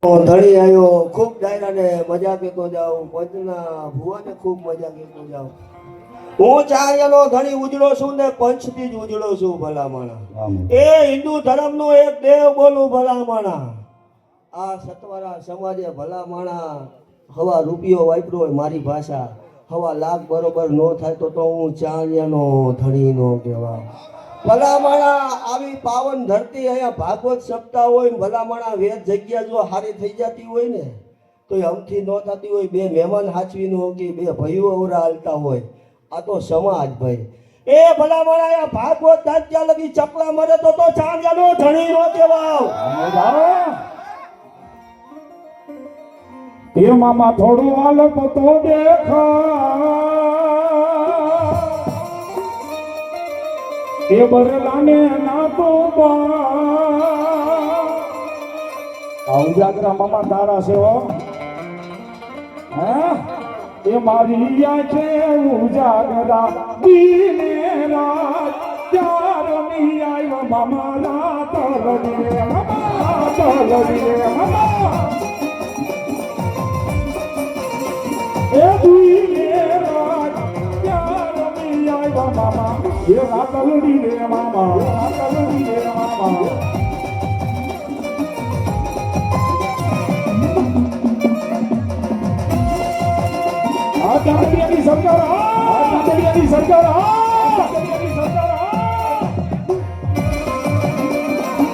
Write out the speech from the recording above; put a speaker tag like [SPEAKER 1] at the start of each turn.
[SPEAKER 1] ધણી આવ્યો ખૂબ ડાયરાને મજા કહેતો જાઉં, પંચના ભુવાને ખૂબ મજા કહેતો જાઉં. હું ચાર્યનો ધણી ઉજળો છું ને પંચથી જ ઉજળો છું ભલામણા. એ હિન્દુ ધર્મનો એક દેવ બોલું ભલામણા. આ સતવારા સમાજે ભલામણા હવા રૂપિયો વાપર્યો હોય મારી ભાષા, હવા લાખ બરોબર ન થાય તો હું ચાર્યનો ધણી નો કહેવા. ભલામણા આવી પાવન ધરતી અહીંયા ભાગવત સપ્તાહ હોય, ભલામણા વેદ જગ્યા જો હારી થઈ જતી હોય ને તો એ અમથી ન થતી હોય. બે મહેમાન હાચવી નો કે બે ભાઈઓ અવરા હાલતા હોય, આ તો સમાજ ભાઈ. એ ભલામણા અહીંયા ભાગવત તાત્યા લગી ચકલા મરે તો ચાંદ્યાનો ધણી નો કહેવાવ.
[SPEAKER 2] એ મામા થોડું આલપ તો દેખા, એ બરલાને ના તો ઉજાગરા મામા તારા છે હો. એ મારી છે ઉજાગરા દીને રાત ચાર ની આવ્યો મામા રાત લડી મામા એ દીને રાત ચાર ની આવ્યો મામા એ રાત લડી રે મામા રાત લડી રે મામા. આ ચાંદલિયાની સરકાર, આ ચાંદલિયાની સરકાર.